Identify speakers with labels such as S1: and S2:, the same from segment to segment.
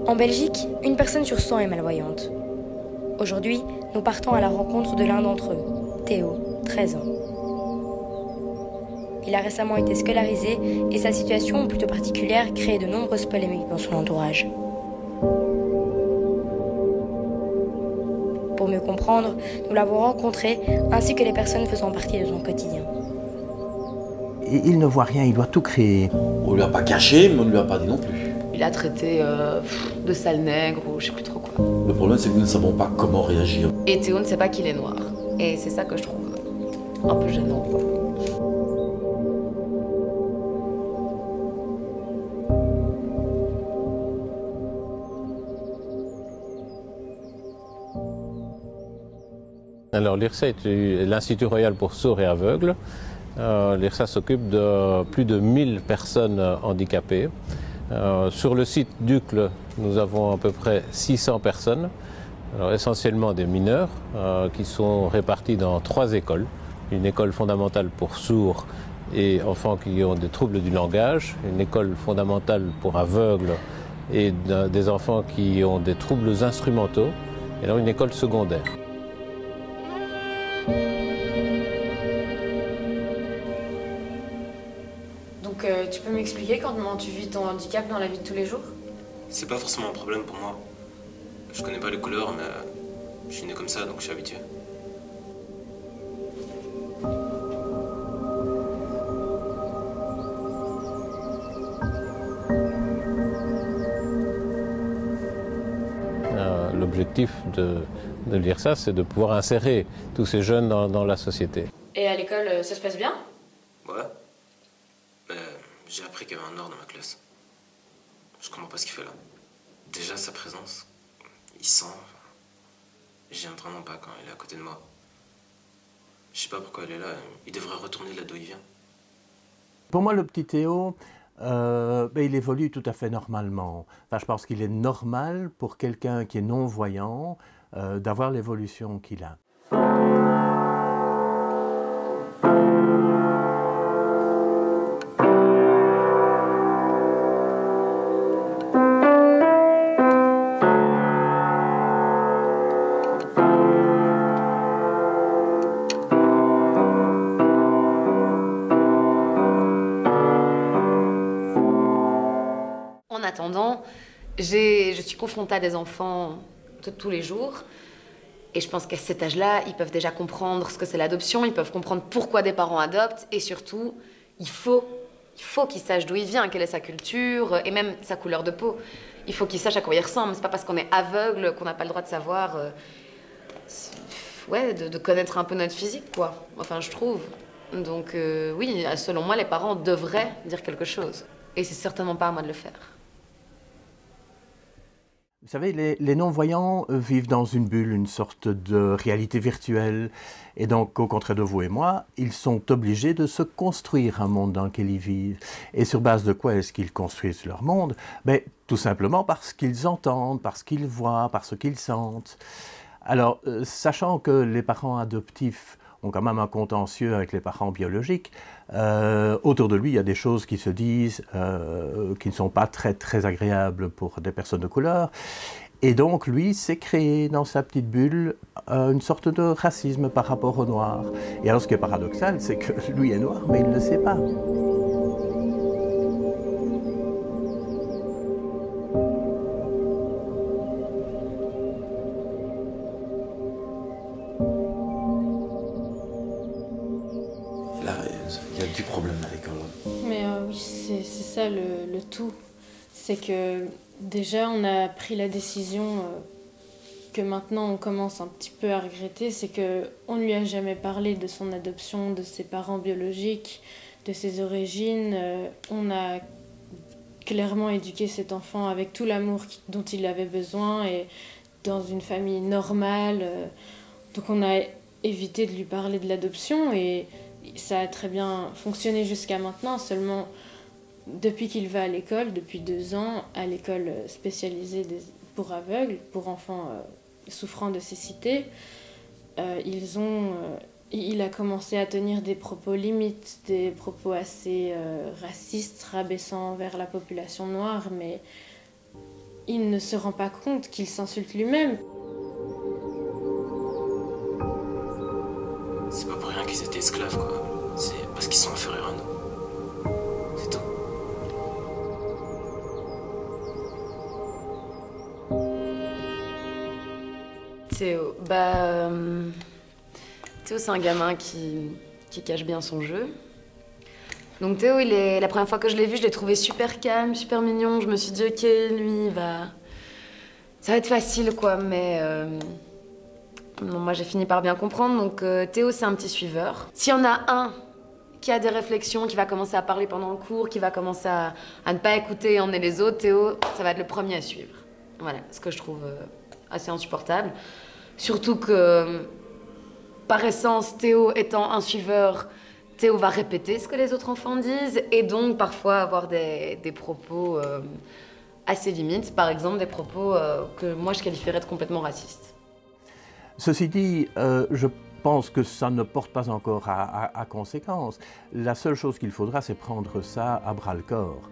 S1: En Belgique, une personne sur 100 est malvoyante. Aujourd'hui, nous partons à la rencontre de l'un d'entre eux, Théo, 13 ans. Il a récemment été scolarisé et sa situation plutôt particulière crée de nombreuses polémiques dans son entourage. Pour mieux comprendre, nous l'avons rencontré ainsi que les personnes faisant partie de son quotidien.
S2: Il ne voit rien, il doit tout créer.
S3: On lui a pas caché, mais on ne lui a pas dit non plus.
S4: Il a traité de sale nègre ou je sais plus trop quoi.
S3: Le problème, c'est que nous ne savons pas comment réagir.
S4: Et Théo ne sait pas qu'il est noir. Et c'est ça que je trouve un peu gênant.
S5: Alors l'IRSA est l'Institut Royal pour sourds et aveugles. L'IRSA s'occupe de plus de 1000 personnes handicapées. Sur le site d'Uccle, nous avons à peu près 600 personnes, alors essentiellement des mineurs, qui sont répartis dans 3 écoles. Une école fondamentale pour sourds et enfants qui ont des troubles du langage, une école fondamentale pour aveugles et des enfants qui ont des troubles instrumentaux, et alors une école secondaire.
S6: Donc tu peux m'expliquer comment tu vis ton handicap dans la vie de tous les jours?
S7: C'est pas forcément un problème pour moi. Je connais pas les couleurs, mais je suis né comme ça, donc je suis habitué.
S5: L'objectif de l'IRSA, c'est de pouvoir insérer tous ces jeunes dans la société.
S6: Et à l'école, ça se passe bien?
S7: Ouais. Mais j'ai appris qu'il y avait un Nord dans ma classe. Je comprends pas ce qu'il fait là. Déjà, sa présence, il sent... J'aime vraiment pas quand il est à côté de moi. Je sais pas pourquoi il est là. Il devrait retourner là d'où il vient.
S2: Pour moi, le petit Théo, il évolue tout à fait normalement. Enfin, je pense qu'il est normal pour quelqu'un qui est non-voyant d'avoir l'évolution qu'il a.
S4: En attendant, je suis confrontée à des enfants de tous les jours. Et je pense qu'à cet âge-là, ils peuvent déjà comprendre ce que c'est l'adoption, ils peuvent comprendre pourquoi des parents adoptent. Et surtout, il faut qu'ils sachent d'où il vient, quelle est sa culture et même sa couleur de peau. Il faut qu'ils sachent à quoi il ressemble. C'est pas parce qu'on est aveugle qu'on n'a pas le droit de savoir... de connaître un peu notre physique, quoi. Enfin, je trouve. Donc oui, selon moi, les parents devraient dire quelque chose. Et c'est certainement pas à moi de le faire.
S2: Vous savez, les non-voyants vivent dans une bulle, une sorte de réalité virtuelle. Et donc, au contraire de vous et moi, ils sont obligés de se construire un monde dans lequel ils vivent. Et sur base de quoi est-ce qu'ils construisent leur monde? Tout simplement parce qu'ils entendent, parce qu'ils voient, parce qu'ils sentent. Alors, sachant que les parents adoptifs ont quand même un contentieux avec les parents biologiques, autour de lui, il y a des choses qui se disent qui ne sont pas très, très agréables pour des personnes de couleur. Et donc, lui, s'est créé dans sa petite bulle une sorte de racisme par rapport aux Noirs. Et alors, ce qui est paradoxal, c'est que lui est noir, mais il ne le sait pas.
S3: Là, il y a du problème à l'école.
S6: Mais oui, c'est ça le tout. C'est que déjà, on a pris la décision que maintenant on commence un petit peu à regretter, c'est qu'on ne lui a jamais parlé de son adoption, de ses parents biologiques, de ses origines. On a clairement éduqué cet enfant avec tout l'amour dont il avait besoin et dans une famille normale. Donc on a évité de lui parler de l'adoption et ça a très bien fonctionné jusqu'à maintenant. Seulement, depuis qu'il va à l'école, depuis 2 ans, à l'école spécialisée pour aveugles, pour enfants souffrant de cécité, il a commencé à tenir des propos limites, des propos assez racistes, rabaissants vers la population noire, mais il ne se rend pas compte qu'il s'insulte lui-même.
S7: C'est pas pour rien qu'ils étaient esclaves, quoi. C'est parce qu'ils sont inférieurs à nous. C'est tout.
S4: Théo, Théo, c'est un gamin qui cache bien son jeu. Donc Théo, la première fois que je l'ai vu, je l'ai trouvé super calme, super mignon. Je me suis dit, ok, lui, ça va être facile, quoi, mais... Non, moi, j'ai fini par bien comprendre. Donc Théo, c'est un petit suiveur. S'il y en a un qui a des réflexions, qui va commencer à parler pendant le cours, qui va commencer à ne pas écouter et emmener les autres, Théo, ça va être le premier à suivre. Voilà, ce que je trouve assez insupportable. Surtout que, par essence, Théo étant un suiveur, Théo va répéter ce que les autres enfants disent et donc parfois avoir des propos assez limites. Par exemple, des propos que moi je qualifierais de complètement racistes.
S2: Ceci dit, je pense que ça ne porte pas encore à conséquence. La seule chose qu'il faudra, c'est prendre ça à bras-le-corps.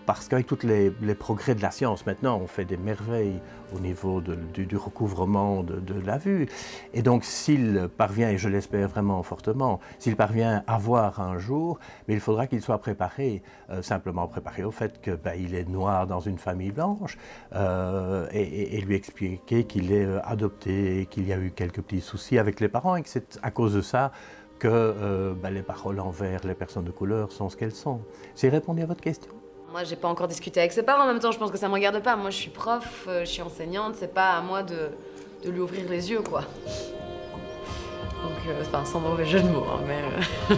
S2: Parce qu'avec tous les progrès de la science, maintenant, on fait des merveilles au niveau du recouvrement de la vue. Et donc, s'il parvient, et je l'espère vraiment fortement, s'il parvient à voir un jour, mais il faudra qu'il soit préparé, simplement préparé au fait qu'il est noir dans une famille blanche, et lui expliquer qu'il est adopté, qu'il y a eu quelques petits soucis avec les parents, et que c'est à cause de ça que les paroles envers les personnes de couleur sont ce qu'elles sont. J'ai répondu à votre question?
S4: Moi, j'ai pas encore discuté avec ses parents. En même temps, je pense que ça me regarde pas. Moi, je suis prof, je suis enseignante. C'est pas à moi de lui ouvrir les yeux, quoi. Donc, sans mauvais jeu de mots, hein, mais...